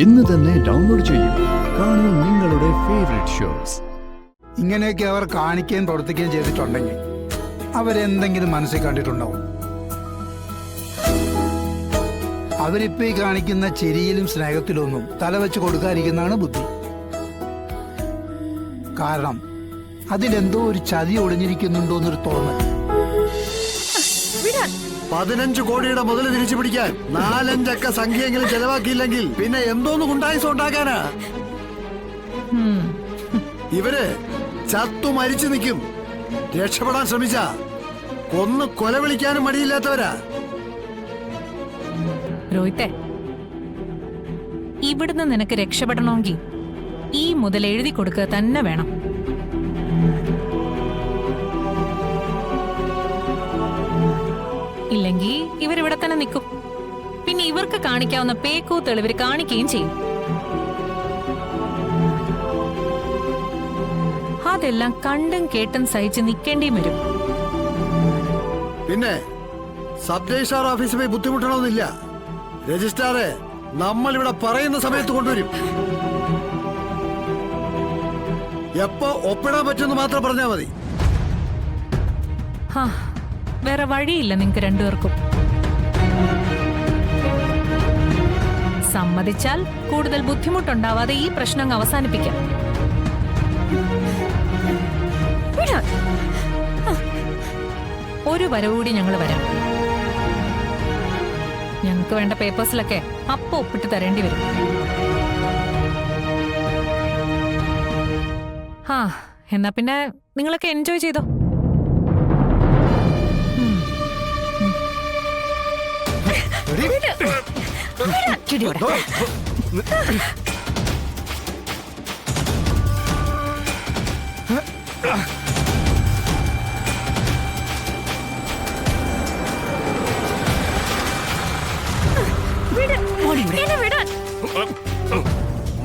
ഇന്ന് തന്നെ ഡൗൺലോഡ് ചെയ്യൂ. കാണൂ നിങ്ങളുടെ ഫേവറേറ്റ് ഷോസ്. ഇങ്ങനെയൊക്കെ അവർ കാണിക്കുകയും പ്രവർത്തിക്കുകയും ചെയ്തിട്ടുണ്ടെങ്കിൽ അവരെന്തെങ്കിലും മനസ്സിൽ കണ്ടിട്ടുണ്ടാവും. അവരിപ്പോ ഈ കാണിക്കുന്ന ചിരിയിലും സ്നേഹത്തിലൊന്നും തലവെച്ച് കൊടുക്കാതിരിക്കുന്നതാണ് ബുദ്ധി. കാരണം അതിലെന്തോ ഒരു ചതി ഒളിഞ്ഞിരിക്കുന്നുണ്ടോ എന്നൊരു തോന്നൽ. 15 കോടിയുടെ മുതൽ തിരിച്ചു പിടിക്കാൻ 4-5 അക്ക സംഖ്യയെങ്കിലും ചെലവാക്കിയില്ലെങ്കിൽ പിന്നെ എന്തോന്ന് ഗുണ്ടായിസം ഉണ്ടാക്കാനാ? ഇവര് ചത്തു മരിച്ചു നിൽക്കും. രക്ഷപ്പെടാൻ ശ്രമിച്ച കൊന്ന് കൊല വിളിക്കാനും മടിയില്ലാത്തവരാ. രോഹിത്തെ, ഇവിടുന്ന് നിനക്ക് രക്ഷപ്പെടണമെങ്കിൽ ഈ മുതൽ എഴുതി കൊടുക്കുക തന്നെ വേണം. ഇല്ലെങ്കിൽ ഇവരിവിടെ തന്നെ നിൽക്കും. പിന്നെ ഇവർക്ക് കാണിക്കാവുന്ന പേക്കൂത്തുകൾ ഇവർ കാണിക്കുകയും ചെയ്യും. അതെല്ലാം കണ്ടും കേട്ടും സഹിച്ച് നിൽക്കേണ്ടിയും വരും. പിന്നെ സബ് രജിസ്ട്രാർ ഓഫീസിൽ പോയി ബുദ്ധിമുട്ടണമെന്നില്ല. രജിസ്ട്രാറെ നമ്മളിവിടെ പറയുന്ന സമയത്ത് കൊണ്ടുവരും. എപ്പോ ഒപ്പിടാൻ പറ്റുമെന്ന് മാത്രം പറഞ്ഞാൽ മതി. വേറെ വഴിയില്ല നിങ്ങൾക്ക് രണ്ടുപേർക്കും. സമ്മതിച്ചാൽ കൂടുതൽ ബുദ്ധിമുട്ടുണ്ടാവാതെ ഈ പ്രശ്നം അവസാനിപ്പിക്കാം. ഒരു വരവ് കൂടി ഞങ്ങൾ വരാം. ഞങ്ങൾക്ക് വേണ്ട പേപ്പേഴ്സിലൊക്കെ അപ്പൊ ഒപ്പിട്ട് തരേണ്ടി വരും. എന്നാ പിന്നെ നിങ്ങളൊക്കെ എൻജോയ് ചെയ്തോ.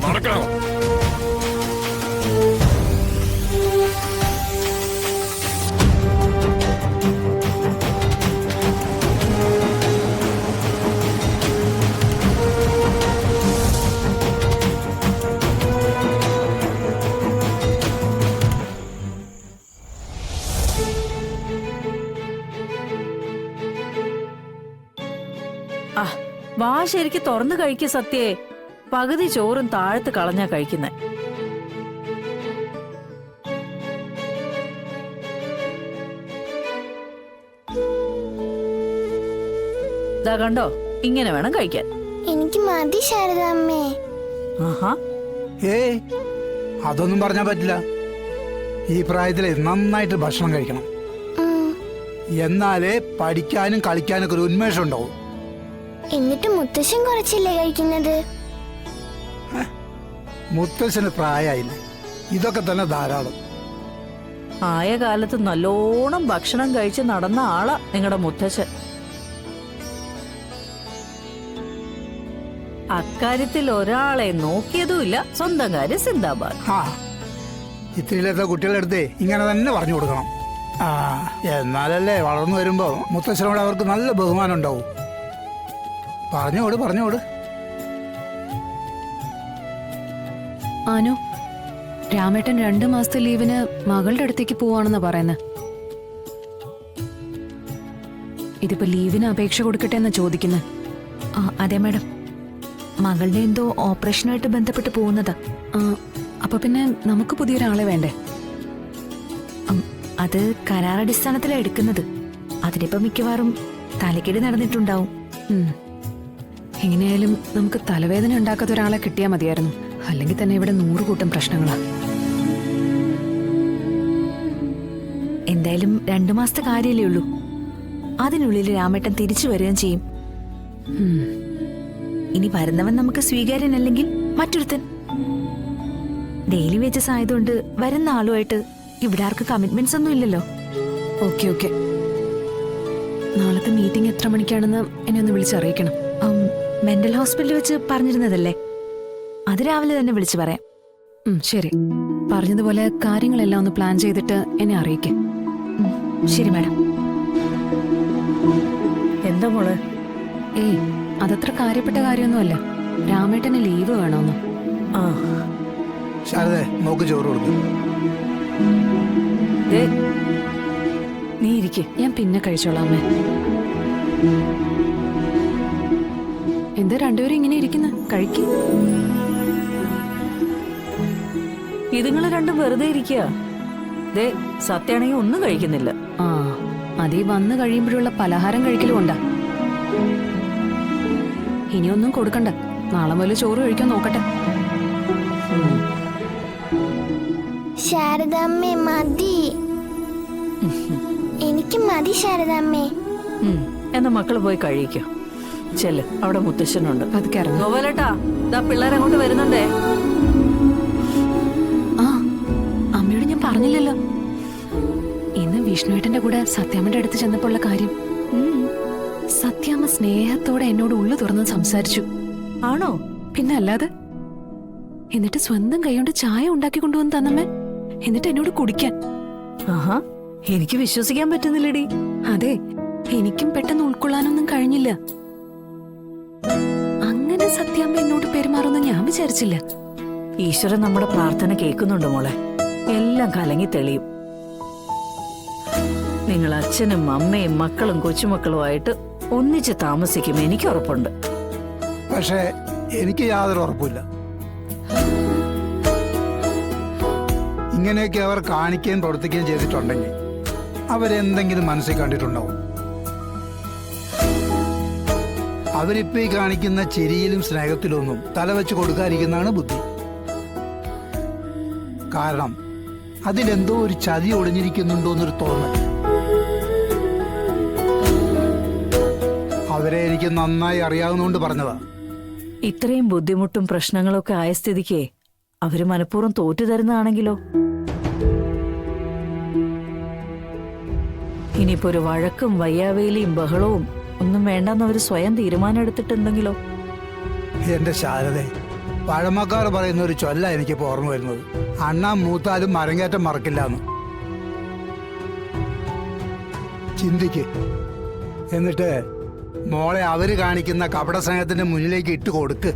നടക്കണം. വാ ശരിക്ക് തുറന്നു കഴിക്ക സത്യേ. പകുതി ചോറും താഴത്ത് കളഞ്ഞാ കഴിക്കുന്നെ. ദാ കണ്ടോ, ഇങ്ങനെ വേണം കഴിക്കാൻ. എനിക്ക് മതി ശാരദാമ്മേ. ആഹാ, ഏയ് അതൊന്നും പറഞ്ഞാൽ പറ്റില്ല. ഈ പ്രായത്തില് നന്നായിട്ട് ഭക്ഷണം കഴിക്കണം. എന്നാലേ പഠിക്കാനും കളിക്കാനൊക്കെ ഒരു ഉന്മേഷം ഉണ്ടാവും. എന്നിട്ട് മുത്തശ്ശൻ കുറച്ചല്ലേ കഴിക്കുന്നത്? മുത്തശ്ശന് പ്രായമായില്ല, ഇതൊക്കെ തന്നെ ധാരാളം. ആയ കാലത്ത് നല്ലോണം ഭക്ഷണം കഴിച്ച് നടന്ന ആളാ നിങ്ങളുടെ മുത്തശ്ശൻ. അക്കാര്യത്തിൽ ഒരാളെ നോക്കിയതുമില്ല, സ്വന്തം കാര്യം സിന്ദാബാദ്. ഇത്തിരിയില്ലാത്ത കുട്ടികളുടെ അടുത്ത് ഇങ്ങനെ തന്നെ പറഞ്ഞു കൊടുക്കണം. എന്നാലല്ലേ വളർന്നു വരുമ്പോ മുത്തശ്ശനോട് അവർക്ക് നല്ല ബഹുമാനം ഉണ്ടാവും. പറഞ്ഞോട്. ആനു, രാമേട്ടൻ 2 മാസത്തെ ലീവിന് മകളുടെ അടുത്തേക്ക് പോവാണെന്നാ പറയുന്നത്. ഇതിപ്പോ ലീവിന് അപേക്ഷ കൊടുക്കട്ടെ എന്നാ ചോദിക്കുന്നത്. അതെ മാഡം, മകളുടെ എന്തോ ഓപ്പറേഷനുമായിട്ട് ബന്ധപ്പെട്ട് പോകുന്നതാ. അപ്പൊ പിന്നെ നമുക്ക് പുതിയൊരാളെ വേണ്ടേ? അത് കരാറടിസ്ഥാനത്തിലാണ് എടുക്കുന്നത്. അതിനിപ്പോ മിക്കവാറും തലക്കേട് നടന്നിട്ടുണ്ടാവും. എങ്ങനെയായാലും നമുക്ക് തലവേദന ഉണ്ടാക്കാത്ത ഒരാളെ കിട്ടിയാൽ മതിയായിരുന്നു. അല്ലെങ്കിൽ തന്നെ ഇവിടെ 100 കൂട്ടം പ്രശ്നങ്ങളാ. എന്തായാലും 2 മാസത്തെ കാര്യമല്ലേ ഉള്ളൂ. അതിനുള്ളിൽ രാമേട്ടൻ തിരിച്ചു വരികയും ചെയ്യും. ഇനി വരുന്നവൻ നമുക്ക് സ്വീകാര്യനല്ലെങ്കിൽ മറ്റൊരുത്തൻ. ഡെയിലി വേജസ് ആയതുകൊണ്ട് വരുന്ന ആളുമായിട്ട് ഇവിടെ ആർക്ക് കമ്മിറ്റ്മെന്റ്സ് ഒന്നും ഇല്ലല്ലോ. ഓക്കെ. നാളത്തെ മീറ്റിംഗ് എത്ര മണിക്കാണെന്ന് എന്നെ ഒന്ന് വിളിച്ചറിയിക്കണം. മെന്റൽ ഹോസ്പിറ്റലിൽ വെച്ച് പറഞ്ഞിരുന്നതല്ലേ, അത് രാവിലെ തന്നെ വിളിച്ചു പറയാം. ശരി, പറഞ്ഞതുപോലെ കാര്യങ്ങളെല്ലാം ഒന്ന് പ്ലാൻ ചെയ്തിട്ട് എന്നെ അറിയിക്കാം. ശരി മാഡം. എന്താ മോള്? ഏയ്, അതത്ര കാര്യപ്പെട്ട കാര്യമൊന്നുമല്ല. രാമേട്ടന് ലീവ് വേണോന്ന്. ആ ശാരദേ മോക്ക് ചോറ് കൊടുക്കും. ദേ, നീ ഇരിക്കെ. ഞാൻ പിന്നെ കഴിച്ചോളാം അമ്മേ. എന്താ രണ്ടുപേരും ഇങ്ങനെ ഇരിക്കുന്ന? കഴിക്ക്. ഇതുങ്ങള് രണ്ടും വെറുതെ ഇരിക്കുക. ദേ, സത്യാണെങ്കിൽ ഒന്നും കഴിക്കുന്നില്ല. ആ അതീ വന്ന് കഴിയുമ്പോഴുള്ള പലഹാരം കഴിക്കലും ഉണ്ടാ. ഇനിയൊന്നും കൊടുക്കണ്ട, നാളെ മുതൽ ചോറ് കഴിക്കാൻ നോക്കട്ടെ. ശാരദാമ്മേ മതി, എനിക്ക് മതി ശാരദാമ്മേ. എന്നാ മക്കള് പോയി കഴിക്കോ. ചെല്ല്, അവിടെ മുത്തശ്ശനുണ്ട്. പതുക്കെ ഇറങ്ങും. ഗോപാലേട്ടാ, ദാ പിള്ളേരങ്ങോട്ട് വരുന്നുണ്ടേ. ആ അമ്മയോട് ഞാൻ പറഞ്ഞില്ലല്ലോ ഇന്ന് വിഷ്ണുവേട്ടന്റെ കൂടെ സത്യാമ്മയുടെ അടുത്ത് ചെന്നപ്പോൾ ഉള്ള കാര്യം. സത്യാമ്മ സ്നേഹത്തോടെ എന്നോട് ഉള്ളു തുറന്ന് സംസാരിച്ചു. ആണോ? പിന്നെ അല്ലാതെ. എന്നിട്ട് സ്വന്തം കൈകൊണ്ട് ചായ ഉണ്ടാക്കി കൊണ്ടുവന്ന് തന്നമ്മേ. എന്നിട്ട് എന്നോട് കുടിക്കാൻ. ആഹാ, എനിക്ക് വിശ്വസിക്കാൻ പറ്റുന്നില്ലടി. അതെ, എനിക്കും പെട്ടെന്ന് ഉൾക്കൊള്ളാനൊന്നും കഴിഞ്ഞില്ല. അങ്ങനെ സത്യാമ്മ എന്നോട് പെരുമാറുമെന്ന് ഞാൻ വിചാരിച്ചില്ല. ഈശ്വരൻ നമ്മുടെ പ്രാർത്ഥന കേൾക്കുന്നുണ്ട് മോളെ. എല്ലാം കലങ്ങി തെളിയും. നിങ്ങൾ അച്ഛനും അമ്മയും മക്കളും കൊച്ചുമക്കളുമായിട്ട് ഒന്നിച്ച് താമസിക്കും, എനിക്ക് ഉറപ്പുണ്ട്. പക്ഷേ എനിക്ക് യാതൊരു ഉറപ്പില്ല. ഇങ്ങനെയൊക്കെ അവർ കാണിക്കുകയും പ്രവർത്തിക്കുകയും ചെയ്തിട്ടുണ്ടെങ്കിൽ അവരെന്തെങ്കിലും മനസ്സിൽ കണ്ടിട്ടുണ്ടാവും. അവരിപ്പോ ഈ കാണിക്കുന്ന ചിരിയിലും സ്നേഹത്തിലൊന്നും തലവെച്ച് കൊടുക്കാതിരിക്കുന്നതാണ് ബുദ്ധി. കാരണം അതിലെന്തോ ഒരു ചതി ഒളിഞ്ഞിരിക്കുന്നുണ്ടോ എന്നൊരു തോന്നൽ. അവരെ എനിക്ക് നന്നായി അറിയാവുന്നതുകൊണ്ട് പറഞ്ഞതാ. ഇത്രയും ബുദ്ധിമുട്ടും പ്രശ്നങ്ങളൊക്കെ ആയ സ്ഥിതിക്ക് അവര് മനഃപൂർവ്വം തോറ്റു തരുന്നതാണെങ്കിലോ? ഇനിയിപ്പോ ഒരു വഴക്കും വയ്യാവേലിയും ബഹളവും ഒന്നും വേണ്ടെന്ന് അവര് സ്വയം തീരുമാനം എടുത്തിട്ടുണ്ടെങ്കിലോ? എന്റെ ശാരദേ, പഴമക്കാർ പറയുന്ന ഒരു ചൊല്ല എനിക്കിപ്പോ ഓർമ്മ വരുന്നത്, അണ്ണാൻ മൂത്താലും മരങ്ങേറ്റം മറക്കില്ലാന്ന്. ചിന്തിക്ക്. എന്നിട്ട് മോളെ അവര് കാണിക്കുന്ന കപട സ്നേഹത്തിന്റെ മുന്നിലേക്ക് ഇട്ട് കൊടുക്ക്.